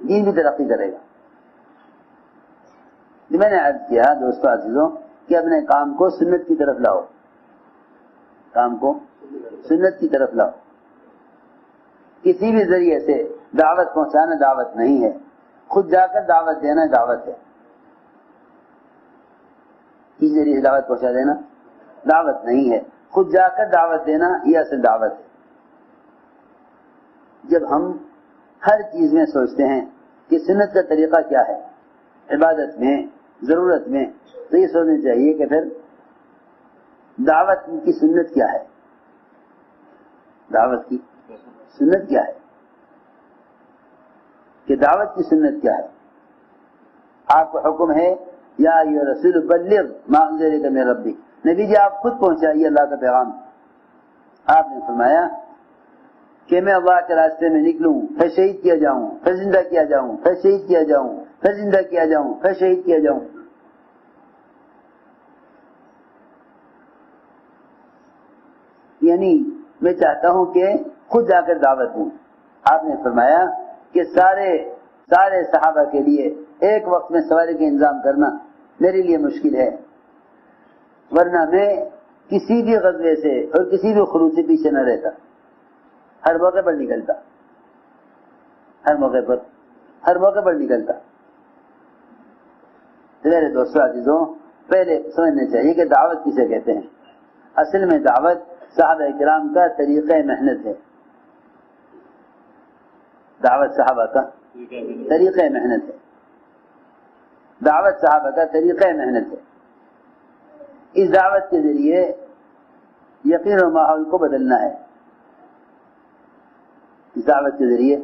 دین بھی ترقی کرے گا۔ میں نے عرض کیا دوستو عزیزوں کہ اپنے کام کو سنت کی طرف لاؤ، کام کو سنت کی طرف لاؤ۔ کسی بھی ذریعے سے دعوت پہنچانا دعوت نہیں ہے، خود جا کر دعوت دینا دعوت ہے۔ کسی ذریعے سے دعوت پہنچا دینا دعوت نہیں ہے، خود جا کر دعوت دینا یہ اصل دعوت ہے۔ جب ہم ہر چیز میں سوچتے ہیں کہ سنت کا طریقہ کیا ہے، عبادت میں، ضرورت میں، تو یہ سوچنا چاہیے کہ پھر دعوت کی سنت کیا ہے، دعوت کی سنت کیا ہے، کہ دعوت کی سنت کیا ہے۔ آپ کو حکم ہے یا ایھا رسول بلغ ما انزل الیک من ربک، نبی جی آپ خود پہنچائیے اللہ کا پیغام۔ آپ نے فرمایا کہ میں اللہ کے راستے میں نکلوں، پھر شہید کیا جاؤں، پھر زندہ کیا جاؤں، پھر شہید کیا جاؤں، پھر زندہ کیا جاؤں، پھر شہید کیا جاؤں۔ یعنی میں چاہتا ہوں کہ خود جا کر دعوت دوں۔ آپ نے فرمایا کہ سارے صحابہ کے لیے ایک وقت میں سواری کا انتظام کرنا میرے لیے مشکل ہے، ورنہ میں کسی بھی غزوے سے اور کسی بھی خروج سے پیچھے نہ رہتا، ہر موقع پر نکلتا، ہر موقع پر نکلتا۔ میرے دوستو عزیزوں، پہلے سمجھنا چاہیے کہ دعوت کسے کہتے ہیں۔ اصل میں دعوت صحابہ کرام کا طریقہ محنت ہے، دعوت صحابہ کا طریقہ محنت ہے، دعوت صحابہ کا طریقہ محنت ہے۔ اس دعوت کے ذریعے یقین و ماحول کو بدلنا ہے، اس دعوت کے ذریعے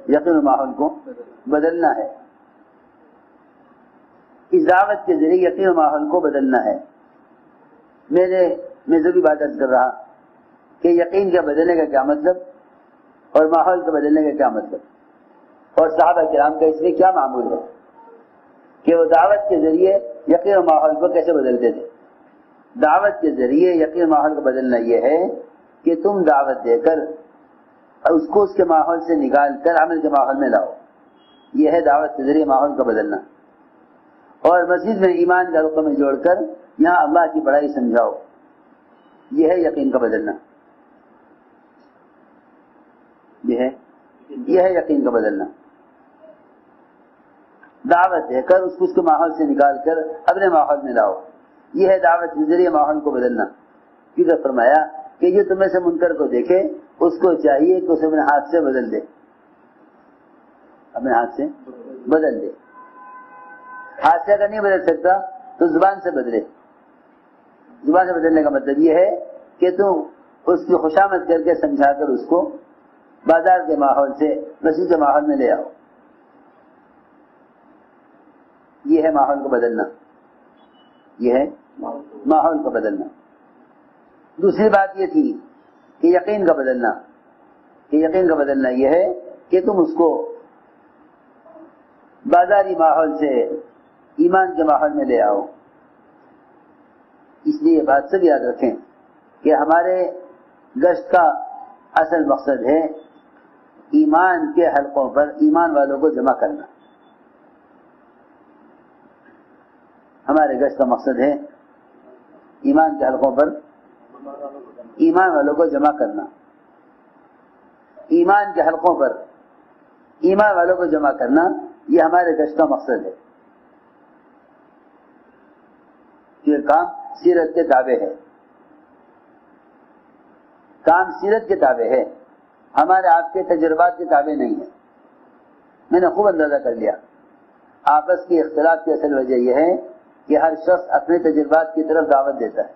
یقین و ماحول کو بدلنا ہے، اس دعوت کے ذریعے یقین و ماحول کو بدلنا ہے۔ میں ضروری بات عرض کر رہا کہ یقین کا بدلنے کا کیا مطلب اور ماحول کا بدلنے کا کیا مطلب، اور صحابہ کرام کا اس میں کیا معمول ہے کہ وہ دعوت کے ذریعے یقین و ماحول کو کیسے بدلتے تھے۔ دعوت کے ذریعے یقین و ماحول کو بدلنا یہ ہے کہ تم دعوت دے کر اس کو اس کے ماحول سے نکال کر عمل کے ماحول میں لاؤ، یہ ہے دعوت کے ذریعے ماحول کا بدلنا۔ اور مسجد میں ایمان کا رقم جوڑ کر یہاں اللہ کی بڑائی سمجھاؤ، یہ ہے یقین کا بدلنا، یہ ہے یقین کا بدلنا۔ دعوت دے کر اس کے ماحول سے نکال کر اپنے ماحول میں لاؤ، یہ ہے دعوت کے ذریعے ماحول کو بدلنا۔ کیونکہ فرمایا کہ جو تمہیں سے منکر کو دیکھے اس کو چاہیے کہ اسے اپنے ہاتھ سے بدل دے، اپنے ہاتھ سے بدل دے۔ ہاتھ سے اگر نہیں بدل سکتا تو زبان سے بدلے۔ زبان سے بدلنے کا مطلب یہ ہے کہ تم اس کی خوشامد کر کے سمجھا کر اس کو بازار کے ماحول سے مسجد کے ماحول میں لے آؤ، یہ ہے ماحول کو بدلنا، یہ ہے ماحول کو بدلنا۔ دوسری بات یہ تھی کہ یقین کا بدلنا، یقین کا بدلنا یہ ہے کہ تم اس کو بازاری ماحول سے ایمان کے ماحول میں لے آؤ۔ اس لیے یہ بات سب یاد رکھیں کہ ہمارے گشت کا اصل مقصد ہے ایمان کے حلقوں پر ایمان والوں کو جمع کرنا۔ ہمارے گشت کا مقصد ہے ایمان کے حلقوں پر ایمان والوں کو جمع کرنا، ایمان کے حلقوں پر ایمان والوں کو جمع کرنا، یہ ہمارے گشت کا مقصد ہے۔ یہ کام سیرت کے تابع ہے، کام سیرت کے تابع ہے، ہمارے آپ کے تجربات کے تابع نہیں ہے۔ میں نے خوب اندازہ کر لیا، آپس کے اختلاف کی اصل وجہ یہ ہے کہ ہر شخص اپنے تجربات کی طرف دعوت دیتا ہے۔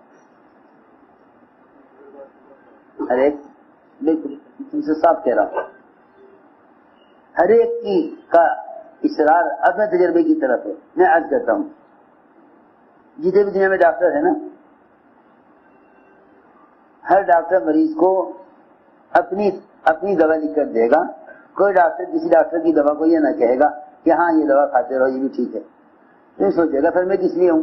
ہر ایک، بالکل تم سے صاف کہہ رہا ہوں، ہر ایک کی کا اصرار اپنے تجربے کی طرف ہے۔ میں عرض کرتا ہوں، جتنے بھی دنیا میں ڈاکٹر ہے نا، ہر ڈاکٹر مریض کو اپنی دوا لکھ کر دے گا۔ کوئی ڈاکٹر کسی ڈاکٹر کی دوا کو یہ نہ کہے گا کہ ہاں یہ دوا کھاتے رہو یہ بھی ٹھیک ہے، نہیں سوچے گا پھر میں کس لیے ہوں،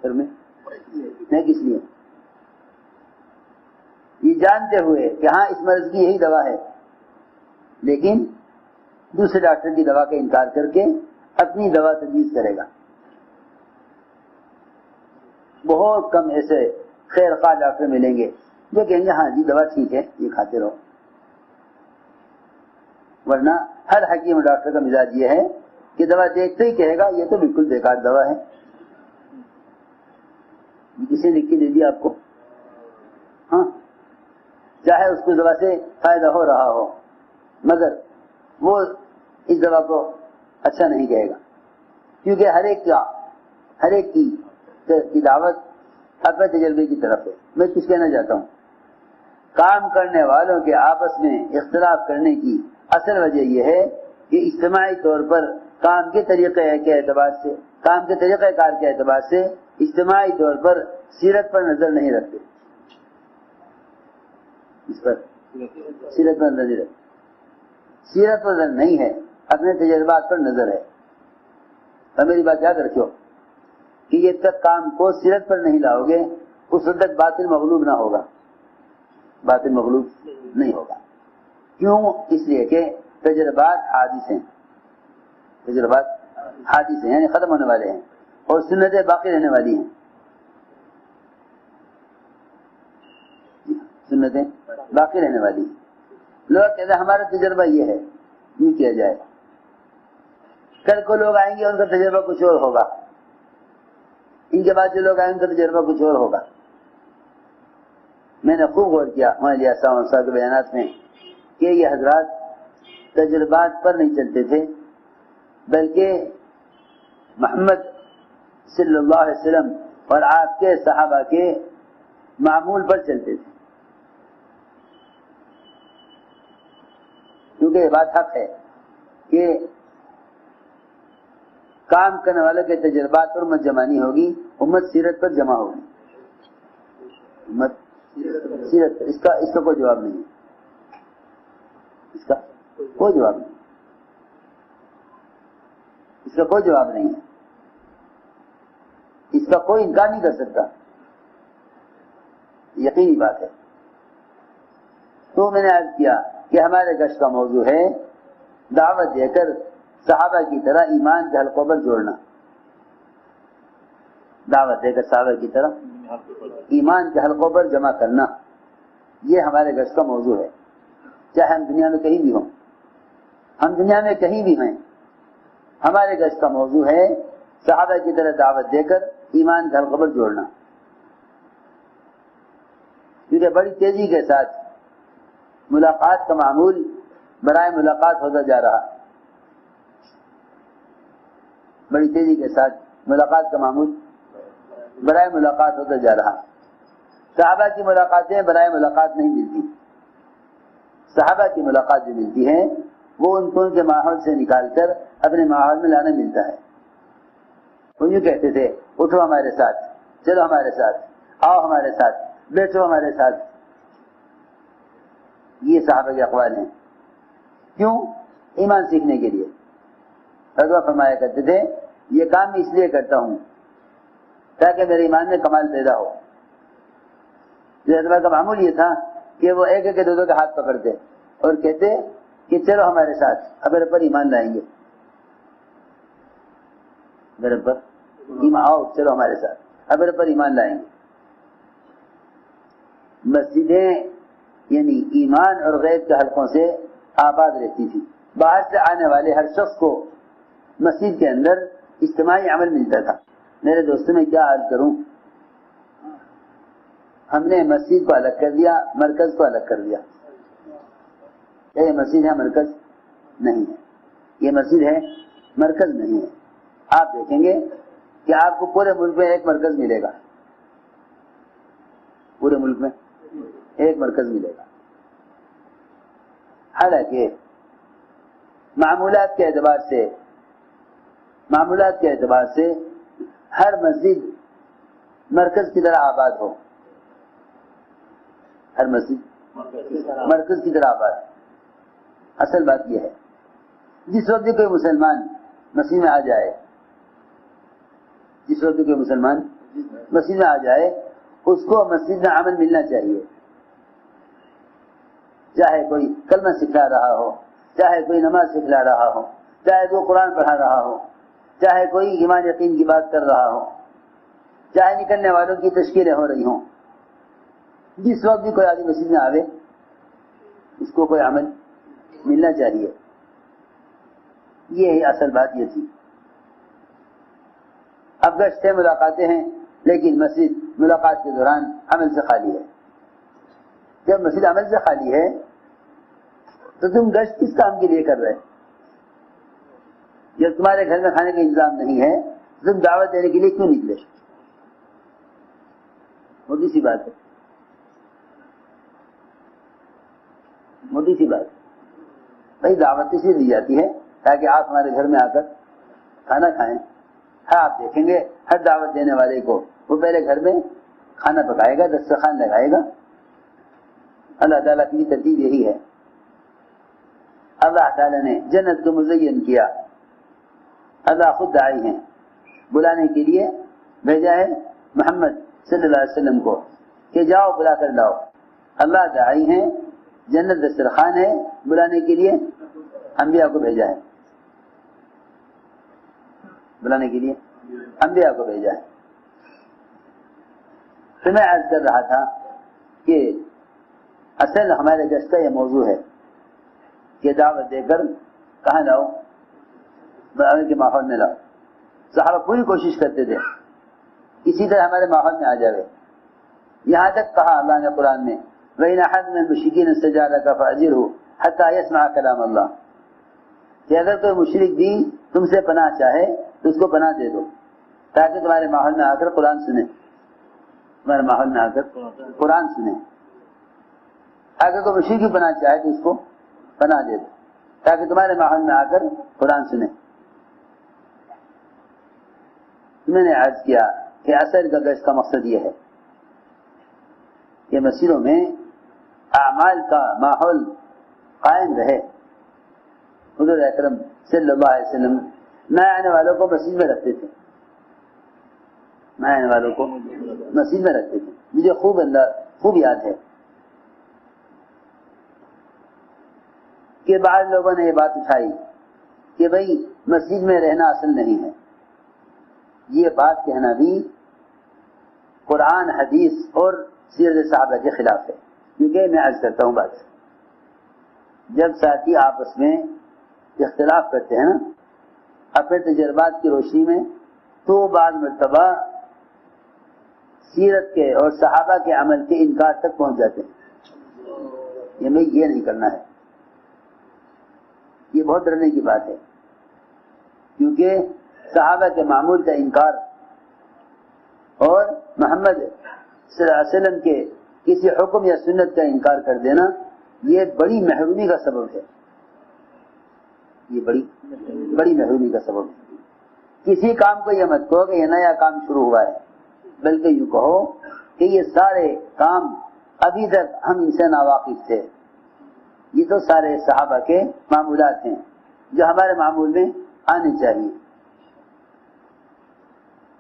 پھر میں کس لیے ہوں، یہ جانتے ہوئے کہ ہاں اس مرض کی یہی دوا ہے، لیکن دوسرے ڈاکٹر کی دوا کا انکار کر کے اپنی دوا تجویز کرے گا. بہت کم ایسے خیر خواہ ڈاکٹر ملیں گے جو کہیں گے ہاں جی دوا ٹھیک ہے یہ کھاتے رہو. ورنہ ہر حکیم اور ڈاکٹر کا مزاج یہ ہے کہ دوا دیکھتے ہی کہے گا یہ تو بالکل بیکار دوا ہے. کسی لکھ کے دے دیا آپ کو, ہاں چاہے اس کو دوا سے فائدہ ہو رہا ہو مگر وہ اس دوا کو اچھا نہیں کہے گا, کیونکہ ہر ایک کی دعوت اپنے تجربے کی طرف ہے. میں کچھ کہنا چاہتا ہوں, کام کرنے والوں کے آپس میں اختلاف کرنے کی اصل وجہ یہ ہے کہ اجتماعی طور پر کام کے طریقے کے اعتبار سے, کام کے طریقہ کار کے اعتبار سے اجتماعی طور پر سیرت پر نظر نہیں رکھتے. اس پر سیرت پر نظر نہیں رکھتے, سیرت پر نظر نہیں ہے, اپنے تجربات پر نظر ہے. اور میری بات یاد رکھو کہ یہ تک کام کو سیرت پر نہیں لاؤ گے اس وقت تک باطل مغلوب نہ ہوگا, باطل مغلوب نہیں ہوگا. کیوں؟ اس لیے کہ تجربات حادث ہیں, تجربات حادث ہیں یعنی ختم ہونے والے ہیں, اور سنتیں باقی رہنے والی ہیں. سنتیں باقی رہنے والی ہیں. لوگ کہتے ہیں ہمارا تجربہ یہ ہے, یہ کیا جائے. کل کو لوگ آئیں گے ان کا تجربہ کچھ اور ہوگا, ان کے بعد جو لوگ آئیں ان کا تجربہ کچھ اور ہوگا. میں نے خوب غور کیا مولانا صاحب کے بیانات میں کہ یہ حضرات تجربات پر نہیں چلتے تھے بلکہ محمد صلی اللہ علیہ وسلم اور آپ کے صحابہ کے معمول پر چلتے تھے. کیونکہ یہ بات حق ہے کہ کام کرنے والوں کے تجربات پر امت جمع نہیں ہوگی, امت سیرت پر جمع ہوگی. امت سیرت اس کا کوئی جواب نہیں ہے, اس کا کوئی جواب نہیں, اس کا کوئی جواب نہیں ہے, اس کا کوئی انکار نہیں کر سکتا, یقینی بات ہے. تو میں نے عرض کیا کہ ہمارے گشت کا موضوع ہے دعوت دے کر صحابہ کی طرح ایمان کے حلقوں پر جوڑنا. دعوت دے کر صحابہ کی طرح ایمان کے حلقوں پر جمع کرنا, یہ ہمارے گشت کا موضوع ہے. چاہے ہم دنیا میں کہیں بھی ہوں, ہم دنیا میں کہیں بھی ہیں, ہمارے گشت کا موضوع ہے صحابہ کی طرح دعوت دے کر ایمان کے حلقوں پر جوڑنا. کیونکہ بڑی تیزی کے ساتھ ملاقات کا معمول برائے ملاقات ہوتا جا رہا, بڑی تیزی کے ساتھ ملاقات کا معمول برائے ملاقات ہوتا جا رہا. صحابہ کی ملاقاتیں برائے ملاقات نہیں ملتی, صحابہ کی ملاقات جو ملتی ہے وہ ان کو ان کے ماحول سے نکال کر اپنے ماحول میں لانا ملتا ہے. وہ یوں کہتے تھے اٹھو ہمارے ساتھ, چلو ہمارے ساتھ, آؤ ہمارے ساتھ, بیٹھو ہمارے ساتھ. یہ صحابہ کے اقوال ہیں. کیوں؟ ایمان سیکھنے کے لیے. رضوہ فرمایا کرتے تھے یہ کام میں اس لیے کرتا ہوں تاکہ میرے ایمان میں کمال پیدا ہو. رضوہ کا معمول یہ تھا کہ وہ ایک ایک دو کے ہاتھ پکڑتے اور کہتے کہ چلو ہمارے ساتھ, اب میرے پر ایمان لائیں گے, میرے پر ایمان آؤ, چلو ہمارے ساتھ, اب میرے پر ایمان لائیں گے. مسجدیں یعنی ایمان اور غیب کے حلقوں سے آباد رہتی تھی. باہر سے آنے والے ہر شخص کو مسجد کے اندر اجتماعی عمل ملتا تھا. میرے دوستوں میں کیا عرض کروں, ہم نے مسجد کو الگ کر دیا, مرکز کو الگ کر دیا. یہ مسجد ہے, مرکز نہیں ہے. یہ مسجد ہے, مرکز نہیں ہے. آپ دیکھیں گے کہ آپ کو پورے ملک میں ایک مرکز ملے گا, پورے ملک میں ایک مرکز ملے گا. حالانکہ معمولات کے اعتبار سے ہر مسجد مرکز کی طرح آباد ہو, ہر مسجد مرکز کی طرح آباد. اصل بات یہ ہے جس وقت کوئی مسلمان مسجد میں آ جائے, جس وقت کوئی مسلمان مسجد میں آ جائے اس کو مسجد میں عمل ملنا چاہیے. چاہے کوئی کلمہ سکھا رہا ہو, چاہے کوئی نماز سکھلا رہا ہو، چاہے کوئی قرآن پڑھا رہا ہو، چاہے کوئی ایمان یقین کی بات کر رہا ہو، چاہے نکلنے والوں کی تشکیلیں ہو رہی ہوں، جس وقت بھی کوئی آدمی مسجد میں آوے اس کو کوئی عمل ملنا چاہیے. یہ اصل بات یہ تھی. اب گشت ہے، ملاقاتیں ہیں، لیکن مسجد ملاقات کے دوران عمل سے خالی ہے. جب مسجد عمل سے خالی ہے تو تم گشت کس کام کے لیے کر رہے؟ جب تمہارے گھر میں کھانے کا انتظام نہیں ہے تو تم دعوت دینے کے لیے کیوں نکلے؟ موٹی سی بات ہے، موٹی سی بات. بھائی دعوت اس لیے دی جاتی ہے تاکہ آپ ہمارے گھر میں آ کر کھانا کھائیں. ہاں آپ دیکھیں گے ہر دعوت دینے والے کو وہ پہلے گھر میں کھانا پکائے گا، دسترخوان لگائے گا. اللہ تعالیٰ کی ترتیب یہی ہے. اللہ تعالیٰ نے جنت کو مزین کیا. اللہ خود داعی ہیں، بلانے کے لیے بھیجا ہے محمد صلی اللہ علیہ وسلم کو کہ جاؤ بلا کر لاؤ. اللہ داعی ہیں، جنت دسترخوان ہے، بلانے کے لیے انبیاء کو بھیجا ہے. بلانے کے لیے انبیاء کو بھیجا ہے. تو میں عرض کر رہا تھا کہ اصل ہمارے گشت کا یہ موضوع ہے کہ دعوت دے کر کہاں لاؤ؟ بلانے کے ماحول میں لاؤ. صحابہ پوری کوشش کرتے تھے اسی طرح ہمارے ماحول میں آ جائے. یہاں تک کہا اللہ نے قرآن میں وَإِنْ أَحَدٌ مِّنَ الْمُشْرِكِينَ اسْتَجَارَكَ فَأَجِرْهُ حَتَّىٰ يَسْمَعَ كَلَامَ اللَّهِ، کہ اگر کوئی مشرک بھی تم سے پناہ چاہے تو اس کو پناہ دے دو تاکہ تمہارے ماحول میں آ کر قرآن سنے. تمہارے ماحول میں آ کر قرآن سنے. اگر کوئی مشرک بھی پناہ چاہے تو اس کو پناہ دے دو تاکہ تمہارے ماحول میں آ کر قرآن سنے. میں نے عرض کیا کہ اثر کا گشت کا مقصد یہ ہے کہ مسجدوں میں اعمال کا ماحول قائم رہے. حضور اکرم صلی اللہ علیہ وسلم نئے آنے والوں کو مسجد میں رکھتے تھے. نئے آنے والوں کو مسجد میں رکھتے تھے. مجھے خوب یاد ہے کہ بعض لوگوں نے یہ بات اٹھائی کہ بھئی مسجد میں رہنا اصل نہیں ہے. یہ بات کہنا بھی قرآن حدیث اور سیرت صحابہ کے خلاف ہے. کیونکہ میں عرض کرتا ہوں بات، جب ساتھی آپس میں اختلاف کرتے ہیں نا اپنے تجربات کی روشنی میں تو بعض مرتبہ سیرت کے اور صحابہ کے عمل کے انکار تک پہنچ جاتے ہیں. یہ نہیں کرنا ہے. یہ بہت ڈرنے کی بات ہے کیونکہ صحابہ کے معمول کا انکار اور محمد صلی اللہ علیہ وسلم کے کسی حکم یا سنت کا انکار کر دینا یہ بڑی محرومی کا سبب ہے. یہ بڑی محرومی کا سبب ہے. کسی کام کو یہ مت کہو کہ یہ نیا کام شروع ہوا ہے، بلکہ یوں کہو کہ یہ سارے کام ابھی تک ہم ان سے ناواقف تھے. یہ تو سارے صحابہ کے معمولات ہیں جو ہمارے معمول میں آنے چاہیے.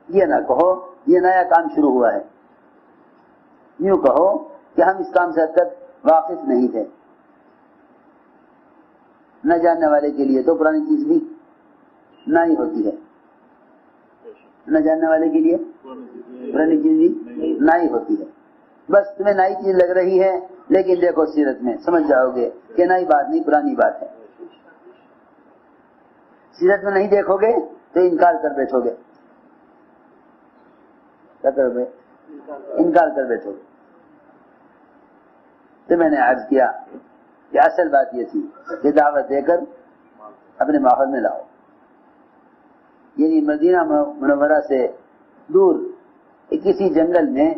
یہ نہ کہو یہ نیا کام شروع ہوا ہے. یوں کہو کہ ہم اس کام سے اب تک واقف نہیں تھے. نہ جاننے والے کے لیے تو پرانی چیز بھی نئی ہوتی ہے. نہ جاننے والے کے لیے پرانی چیز بھی نئی ہوتی ہے. بس تمہیں نئی چیز لگ رہی ہے لیکن دیکھو سیرت میں سمجھ جاؤ گے کہ نئی بات نہیں پرانی بات ہے. سیرت میں نہیں دیکھو گے تو انکار کر بیٹھو گے. کیا کرو گے؟ انکار کر بیٹھو گے. تو میں نے عرض کیا کہ اصل بات یہ تھی کہ دعوت دے کر اپنے ماحول میں لاؤ. یعنی مدینہ منورہ سے دور کسی جنگل میں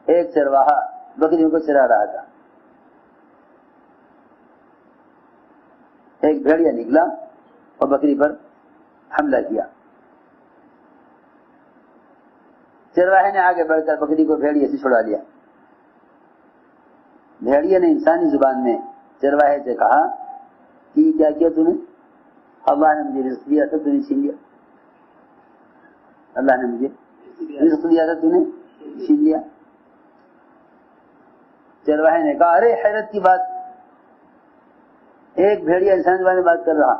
ایک چرواہا بکریوں کو چرا رہا تھا. ایک بھیڑیا نکلا اور بکری پر حملہ کیا. چرواہے نے آگے بڑھ کر بکری کو بھیڑیے سے چھڑا لیا. بھیڑیے نے انسانی زبان میں چرواہے سے کہا کہ یہ کیا کیا تم نے؟ اللہ نے مجھے رزق دیا تھا تو نے چھین لیا. اللہ نے مجھے رزق دیا تھا تو نے چھین لیا. چرواہے نے کہا ارے حیرت کی بات، ایک بھیڑیا انسان کے بارے میں بات کر رہا،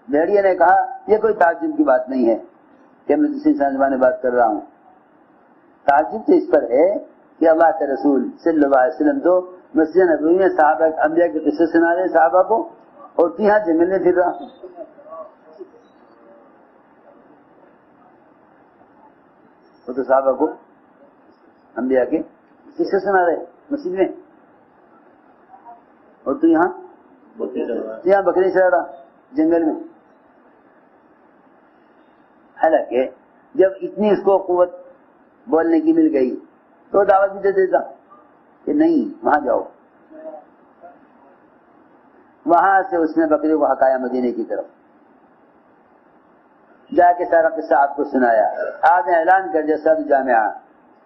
بھیڑیا نے کہا یہ کوئی تعجب کی بات نہیں ہے کہ میں دوسرے انسان کے بارے میں بات کر رہا ہوں، تعجب تو اس پر ہے کہ اللہ کے رسول صلی اللہ علیہ وسلم تو مسجد نبوی میں صحابہ انبیاء کے قصے سنا رہے صحابہ کو، اور تو یہاں جنگل میں پھر رہا۔ وہ تو صحابہ کو انبیاء کے قصے سنا رہے مسجد میں، اور تو یہاں بکری چلا رہا جنگل میں۔ حالانکہ جب اتنی اس کو قوت بولنے کی مل گئی تو دعوت بھی دے دیتا کہ نہیں وہاں جاؤ۔ وہاں سے اس نے بکری کو ہٹایا مدینے کی طرف، جا کے سارا قصہ آپ کو سنایا۔ آپ نے اعلان کر دیا سب جامعہ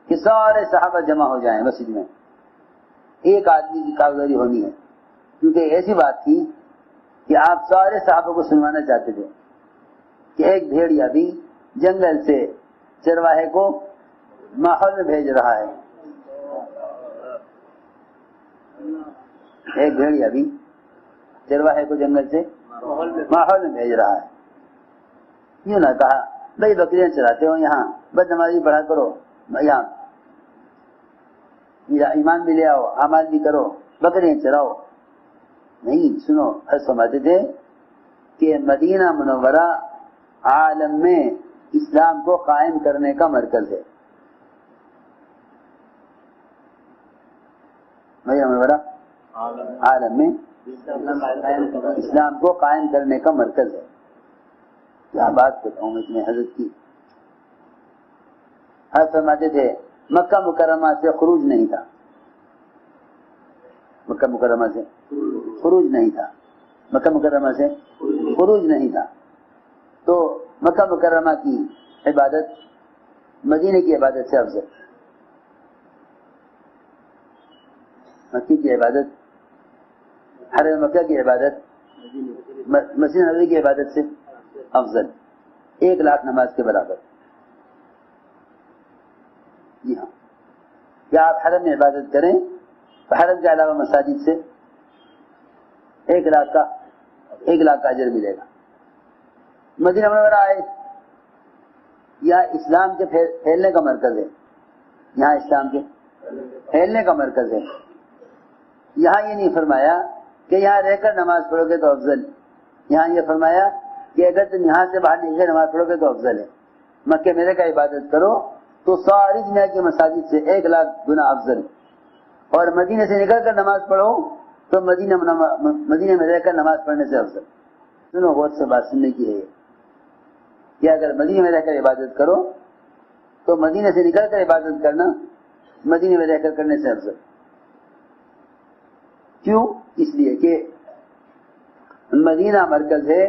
کہ سارے صحابہ جمع ہو جائیں مسجد میں، ایک آدمی کی کارگزاری ہونی ہے، کیونکہ ایسی بات تھی کہ آپ سارے صحابہ کو سنوانا چاہتے تھے کہ ایک بھیڑیا بھی جنگل سے چرواہے کو ماحول میں بھیج رہا ہے، ایک بھیڑیا بھی چرواہے کو جنگل سے ماحول میں بھیج رہا ہے۔ یوں نہ کہا بھائی بکریاں چراتے ہو یہاں بدنمازی پڑھا کرو، یہاں ایمان بھی لے آؤ اعمال بھی کرو، بکریاں چراؤ۔ نہیں، سنو، حضرت فرماتے تھے کہ مدینہ منورہ عالم میں اسلام کو قائم کرنے کا مرکز ہے۔ مدینہ منورہ عالم میں اسلام کو قائم کرنے کا مرکز ہے۔ کیا بات بتاؤں میں تمہیں حضرت کی۔ حضرت فرماتے تھے مکہ مکرمہ سے خروج نہیں تھا، مکہ مکرمہ سے خروج نہیں تھا، مکہ مکرمہ سے خروج نہیں تھا، تو مکہ مکرمہ کی عبادت مدینے کی عبادت سے افضل، مکی کی عبادت، حرم مکہ کی عبادت مسجد نبوی کی عبادت سے افضل، 1,00,000 نماز کے برابر۔ جی ہاں، کیا آپ حرم میں عبادت کریں تو حرم کے علاوہ مساجد سے 1,00,000 کا اجر ملے گا۔ مدینہ منورہ آئے، یہاں اسلام کے پھیلنے کا مرکز ہے، یہاں اسلام کے پھیلنے کا مرکز ہے۔ یہاں یہ نہیں فرمایا کہ یہاں رہ کر نماز پڑھو گے تو افضل، یہاں یہ فرمایا کہ اگر تم یہاں سے باہر نکل کے نماز پڑھو گے تو افضل ہے۔ مکہ میں رہ کر عبادت کرو تو ساری دنیا کی مساجد سے 1,00,000 گنا افضل، اور مدینے سے نکل کر نماز پڑھو تو مدینے میں رہ کر نماز پڑھنے سے افضل۔ سنو، غور سے بات سننے کی ہے کہ اگر مدینے میں رہ کر عبادت کرو تو مدینے سے نکل کر عبادت کرنا مدینے میں رہ کر کرنے سے افضل۔ کیوں؟ اس لیے کہ مدینہ مرکز ہے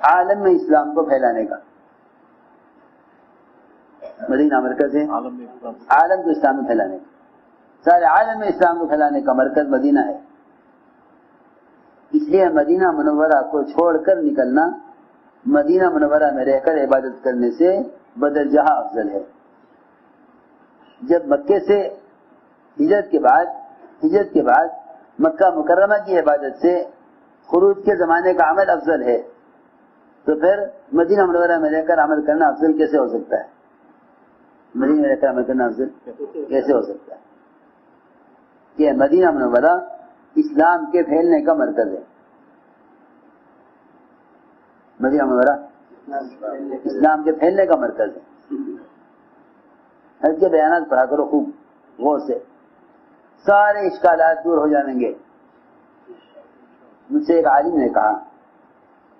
عالم میں اسلام کو پھیلانے کا، مدینہ مرکز ہے عالم کو اسلام میں پھیلانے کا، سارے عالم میں اسلام کو پھیلانے کا مرکز مدینہ ہے۔ اس لیے مدینہ منورہ کو چھوڑ کر نکلنا مدینہ منورہ میں رہ کر عبادت کرنے سے بدرجہ افضل ہے۔ جب مکے سے ہجرت کے بعد مکہ مکرمہ کی عبادت سے خروج کے زمانے کا عمل افضل ہے، تو پھر مدینہ منورہ میں رہ کر عمل کرنا افضل کیسے ہو سکتا ہے؟ مدینہ میں رہ کر عمل کرنا افضل کیسے ہو سکتا ہے؟ کہ مدینہ منورہ اسلام کے پھیلنے کا مرکز ہے، مدینہ منورہ اسلام کے پھیلنے کا مرکز ہے۔ حضرت کے بیانات پڑھا کرو خوب غور سے، سارے اشکالات دور ہو جائیں گے۔ مجھ سے ایک عالم نے کہا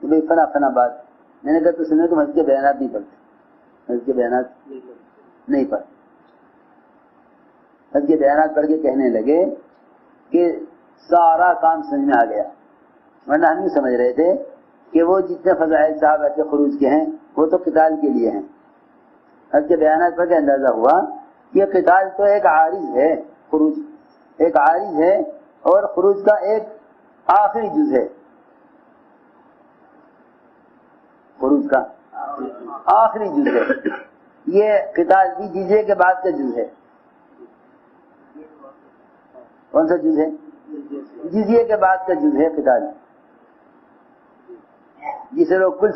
کہ بھائی فنا بات، میں نے کہا تو سنو، تم حضرت کے بیانات نہیں پڑھتے، حضرت کے بیانات نہیں پڑھتے۔ حضرت کے بیانات پڑھ کے کہنے لگے کہ سارا کام سمجھ میں آ گیا، ورنہ ہم نہیں سمجھ رہے تھے کہ وہ جتنے فضائل صاحب ایسے خروج کے ہیں وہ تو قتال کے لیے ہیں۔ حضرت کے بیانات پڑھ کے اندازہ ہوا کہ قتال تو ایک عارض ہے، خروج ایک عارض ہے، اور خروج کا ایک آخری جز ہے، خروج کا آخری جز ہے۔ یہ قتال بھی جزیے کے بعد کا جز ہے۔ کون سا جز ہے؟ جزیے کے بعد کا جز ہے قتال۔ جسے لوگ کل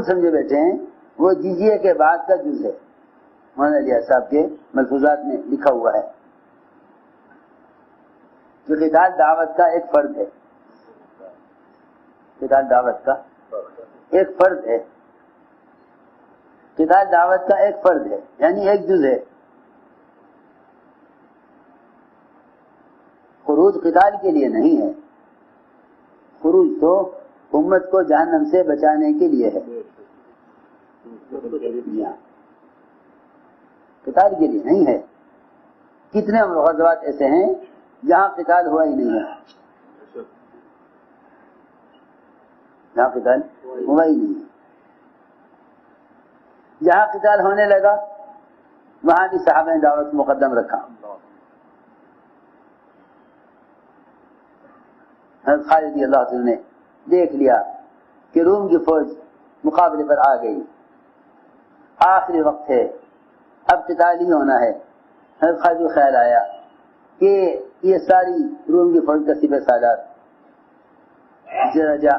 سمجھے بیٹھے ہیں وہ جزیے کے بعد کا جز ہے. مولانا علی صاحب کے ملفوظات میں لکھا ہوا ہے کہ قتال دعوت کا ایک فرد ہے. قتال دعوت کا ایک فرد ہے. قتال دعوت کا ایک فرد ہے یعنی ایک جز ہے. خروج قتال کے لیے نہیں ہے. خروج تو امت کو جہنم سے بچانے کے لیے ہے. قتال کے لیے نہیں ہے. کتنے غزوات ایسے ہیں جہاں قتال ہوا ہی نہیں ہے. جہاں قتال ہوا ہی نہیں ہے. جہاں قتال ہونے لگا وہاں بھی صحابہ نے دعوت مقدم رکھا. حضرت خالد رضی اللہ عنہ نے دیکھ لیا کہ روم کی فوج مقابلے پر آ گئی. آخری وقت ہے اب قتال ہی ہونا ہے. حضرت خالد کو خیال آیا کہ یہ ساری روم کی فوج کا سپہ سالار جرجا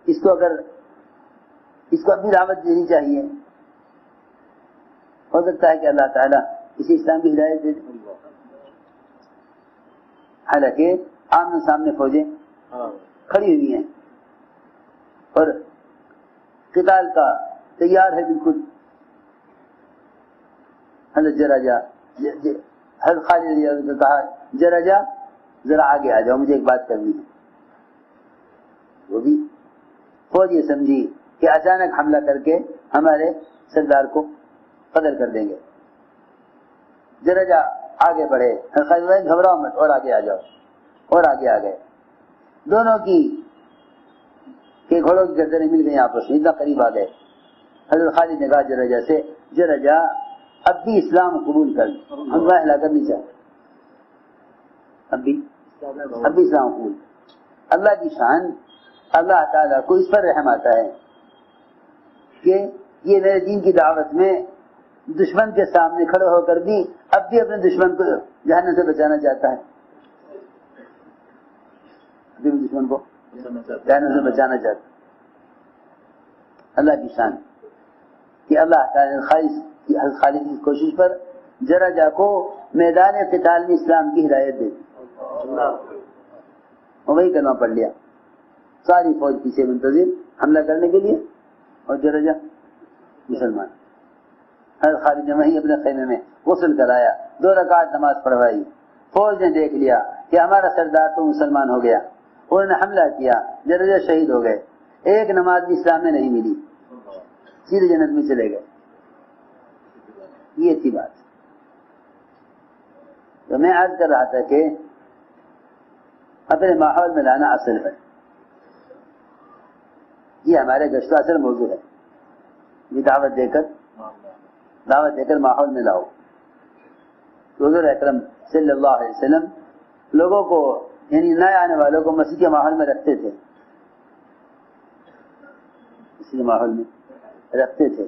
اس کو اپنی دعوت دینی چاہیے. ہو سکتا ہے کہ اللہ تعالیٰ اسی اسلام کی ہدایت دے دے. حالانکہ آمنے سامنے فوجیں کھڑی ہوئی ہیں اور قتال کا تیار ہے بالکل. حضرت جرجا حضرت خالد نے کہا جرجا ذرا آگے آ جاؤ مجھے ایک بات کرنی ہے. وہ بھی فوج یہ سمجھی کہ اچانک حملہ کر کے ہمارے سردار کو قتل کر دیں گے. جرجا آگے بڑھے. گھبراؤ مت اور آگے آ جاؤ. اور آگے آ گئے. دونوں کی گھوڑوں کی گردنیں مل گئی آپس میں. اتنا قریب آ گئے. حضرت خالد نے کہا جرجا سے جرجا اب بھی اسلام قبول کر ہم ہلاکت نہیں چاہتے. اب بھی اسلام قبول. اللہ کی شان اللہ تعالیٰ کو اس پر رحم آتا ہے کہ یہ میرے دین کی دعوت میں دشمن کے سامنے کھڑے ہو کر بھی اب بھی اپنے دشمن کو جہنم سے بچانا چاہتا ہے. دشمن کو جہنم سے بچانا چاہتا ہے. اللہ کی شان کہ اللہ تعالیٰ خالد کی کوشش پر جرجا کو میدان قتال میں اسلام کی ہدایت دے دی. وہی کلمہ پڑھ لیا. ساری فوج پیچھے منتظر حملہ کرنے کے لیے اور جرجا مسلمان. حضرت خالد نے وہیں اپنے خیمے میں غسل کرایا. 2 رکعت نماز پڑھوائی. فوج نے دیکھ لیا کہ ہمارا سردار تو مسلمان ہو گیا. انہوں نے حملہ کیا. جرجا شہید ہو گئے. ایک نماز بھی اسلام میں نہیں ملی. سیدھے جنت میں چلے گئے. یہ تھی بات. تو میں عرض کر رہا تھا کہ اپنے ماحول میں لانا اصل ہے. یہ ہمارے گشت اصل موضوع ہے. یہ دعوت دے کر ماحول میں لاؤ. حضور اکرم صلی اللہ علیہ وسلم لوگوں کو یعنی نئے آنے والوں کو مسیح کے ماحول میں رکھتے تھے. اسی ماحول میں رکھتے تھے.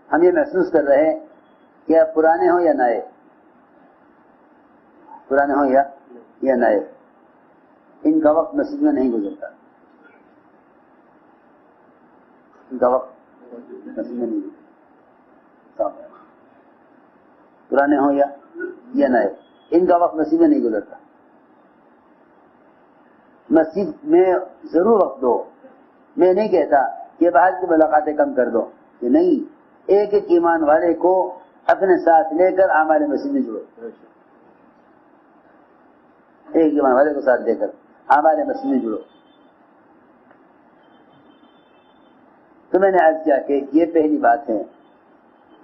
ہم یہ محسوس کر رہے ہیں کہ آپ پرانے ہوں یا نئے, ان کا وقت مسجد میں نہیں گزرتا. پرانے ہوں یا نئے, ان کا وقت مسجد میں نہیں گزرتا. مسجد میں ضرور وقت دو. میں نہیں کہتا کہ باہر کی ملاقاتیں کم کر دو, کہ نہیں, ایک ایمان والے کو اپنے ساتھ لے کر اعمال مسجد میں جوڑو. ایک ایمان والے کو ساتھ لے کر اعمال مسجد میں جوڑو. تو میں نے عرض کیا کہ یہ پہلی بات ہے.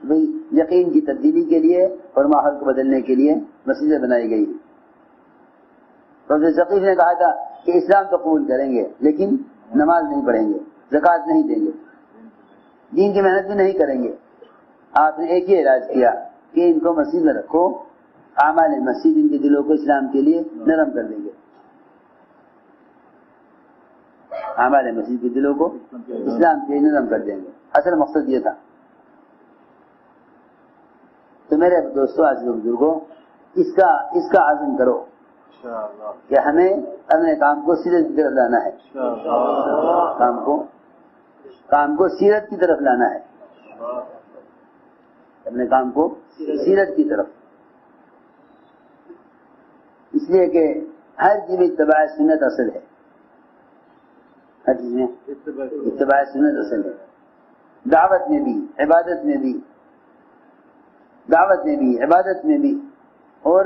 بھئی یقین کی تبدیلی کے لیے اور ماحول کو بدلنے کے لیے مسجدیں بنائی گئی. پروفیسر ثقیف نے کہا تھا کہ اسلام تو قبول کریں گے لیکن نماز نہیں پڑھیں گے, زکوٰۃ نہیں دیں گے, دین کی محنت بھی نہیں کریں گے. آپ نے ایک ہی علاج کیا کہ ان کو مسجد میں رکھو, اعمال مسجد ان کے دلوں کو اسلام کے لیے نرم کر دیں گے. اعمال مسجد کے دلوں کو اسلام کے لیے نرم کر دیں گے. اصل مقصد یہ تھا. تو میرے دوستوں, عزیز بزرگوں, اس کا عزم کرو کہ ہمیں اپنے کام کو سیرت کی طرف لانا ہے، کام کو سیرت کی طرف لانا ہے، اپنے کام کو سیرت کی طرف، اس لیے کہ ہر چیز میں اتباع سنت اصل ہے، ہر چیز میں اتباع سنت اصل ہے، دعوت میں بھی، عبادت میں بھی، عبادت میں بھی، اور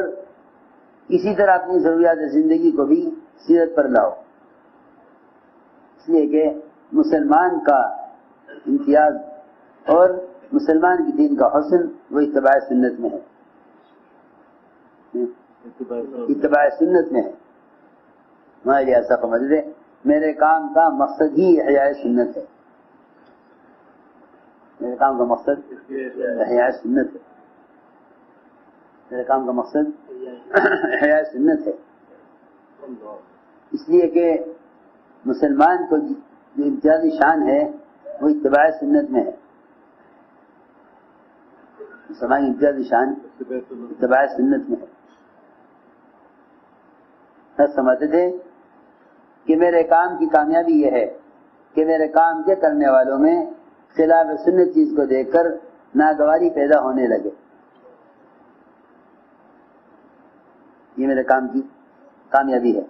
اسی طرح اپنی ضروریات زندگی کو بھی سیرت پر لاؤ، اس لیے کہ مسلمان کا امتیاز اور مسلمان کی دین کا حسن وہ اتباع سنت میں ہے، اتباع سنت میں ہے۔ ہمارے لیے ایسا سمجھ لے میرے کام کا مقصد ہی احیاء سنت ہے، میرے کام کا مقصد احیاء سنت ہے، میرے کام کا مقصد احیاء سنت ہے، اس لیے کہ مسلمان کو جو امتیازی شان ہے وہ اتباع سنت میں ہے، مسلمان کی امتیازی شان اتباع سنت میں ہے۔ سمجھتے تھے کہ میرے کام کی کامیابی یہ ہے کہ میرے کام کے کرنے والوں میں خلاف سنت چیز کو دیکھ کر ناگواری پیدا ہونے لگے، یہ میرے کام کی کامیابی ہے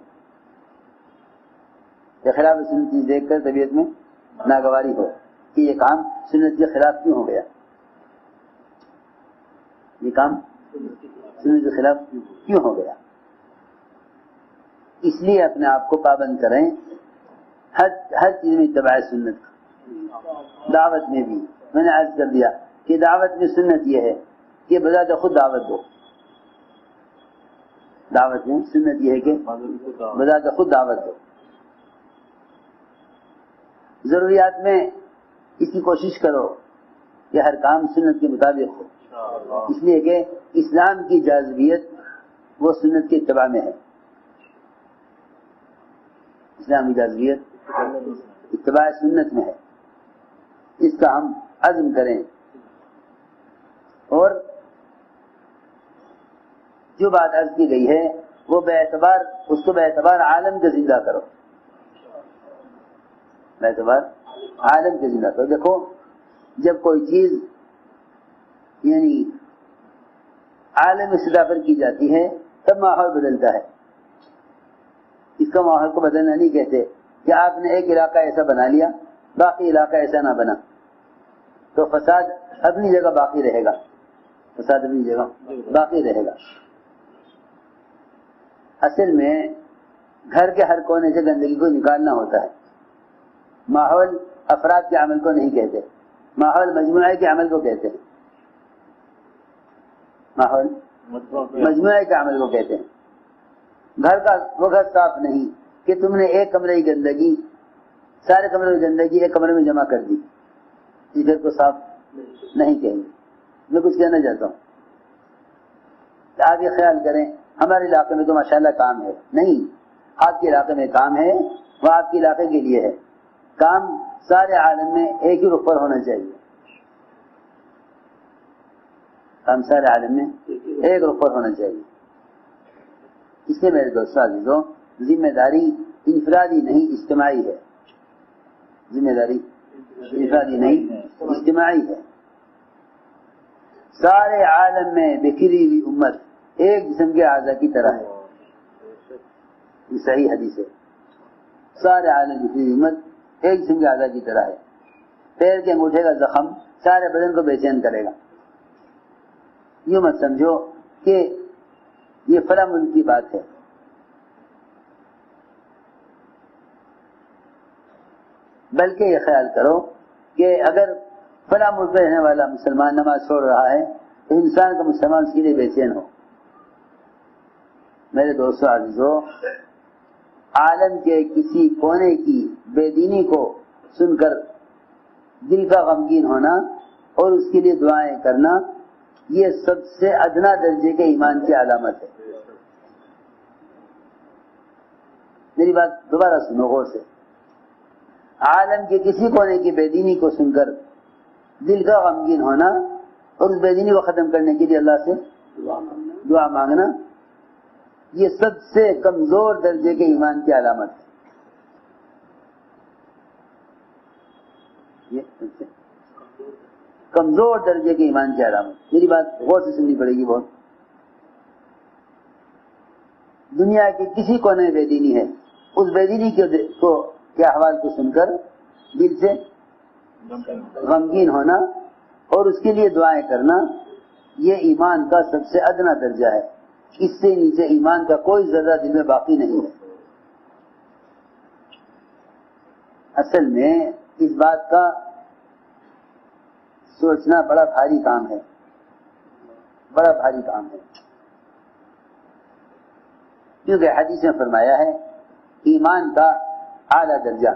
کہ خلاف سنت چیز دیکھ کر طبیعت میں ناگواری ہو کہ یہ کام سنت کے خلاف کیوں ہو گیا، یہ کام سنت کے خلاف کیوں ہو گیا۔ اس لیے اپنے آپ کو پابند کریں ہر چیز میں اتباع سنت کا، دعوت میں بھی۔ میں نے عرض کر دیا کہ دعوت میں سنت یہ ہے کہ بذات خود دعوت دو، دعوت میں سنت یہ ہے کہ بذات خود دعوت دو، ضروریات میں اس کی کوشش کرو کہ ہر کام سنت کے مطابق ہو، اس لیے کہ اسلام کی جاذبیت وہ سنت کے اتباع میں ہے، اسلام کی جاذبیت اتباع سنت میں ہے، اس کا ہم عزم کریں، اور جو بات عرض کی گئی ہے وہ اس کو بے اعتبار عالم کے زندہ کرو، بے اعتبار عالم کے زندہ کرو۔ دیکھو جب کوئی چیز یعنی عالم سطح پر کی جاتی ہے تب ماحول بدلتا ہے، اس کا ماحول کو بدلنا نہیں کہتے کہ آپ نے ایک علاقہ ایسا بنا لیا باقی علاقہ ایسا نہ بنا تو فساد اپنی جگہ باقی رہے گا، فساد اپنی جگہ باقی رہے گا۔ اصل میں گھر کے ہر کونے سے گندگی کو نکالنا ہوتا ہے، ماحول افراد کے عمل کو نہیں کہتے، ماحول مجموعے کے عمل کو کہتے ہیں، ماحول مجموعے کے عمل کو کہتے ہیں۔ گھر کا وہ گھر صاف نہیں کہ تم نے ایک کمرے کی گندگی، سارے کمرے میں گندگی ایک کمرے میں جمع کر دی، اس گھر کو صاف نہیں کہیں گے۔ میں کچھ کہنا چاہتا ہوں، آپ یہ خیال کریں ہمارے علاقے میں تو ماشاءاللہ کام ہے، نہیں، آپ کے علاقے میں کام ہے وہ آپ کے علاقے کے لیے ہے، کام سارے عالم میں ایک ہی رخ پر ہونا چاہیے، کام سارے عالم میں ایک رخ پر ہونا چاہیے۔ اس لیے میرے دوستوں عزیزوں، ذمہ داری انفرادی نہیں اجتماعی ہے، ذمہ داری انفرادی نہیں اجتماعی ہے۔ سارے عالم میں بکھری ہوئی امت ایک جسم کے اعضاء کی طرح ہے، یہ صحیح حدیث ہے، سارے عالم بکھری ہوئی امت ایک جسم کے اعضاء کی طرح ہے، پیر کے انگوٹھے کا زخم سارے بدن کو بے چین کرے گا۔ یوں مت سمجھو کہ یہ فلاں ملک کی بات ہے، بلکہ یہ خیال کرو کہ اگر فلاں ملک میں رہنے والا مسلمان نماز چھوڑ رہا ہے تو انسان کا مسلمان اس کے لیے بے چین ہو۔ میرے دوستو عزیزو، عالم کے کسی کونے کی بے دینی کو سن کر دل کا غمگین ہونا اور اس کے لیے دعائیں کرنا یہ سب سے ادنا درجے کے ایمان کی علامت ہے۔ میری بات دوبارہ سنو غور سے، عالم کے کسی کونے کی بے دینی کو سن کر دل کا غمگین ہونا اور اس بے دینی کو ختم کرنے کے لیے اللہ سے دعا مانگنا یہ سب سے کمزور درجے کے ایمان کی علامت ہے. یہ کمزور درجے کے ایمان کی علامت. میری بات غور سے سننی پڑے گی بہت. دنیا کے کسی کونے میں بے دینی ہے، اس بے دینی کے احوال کو سن کر دل سے غمگین ہونا اور اس کے لیے دعائیں کرنا، یہ ایمان کا سب سے ادنا درجہ ہے. اس سے نیچے ایمان کا کوئی ذرہ دل میں باقی نہیں ہے. اصل میں اس بات کا سوچنا بڑا بھاری کام ہے، بڑا بھاری کام ہے. کیونکہ حدیث میں فرمایا ہے ایمان کا اعلیٰ درجہ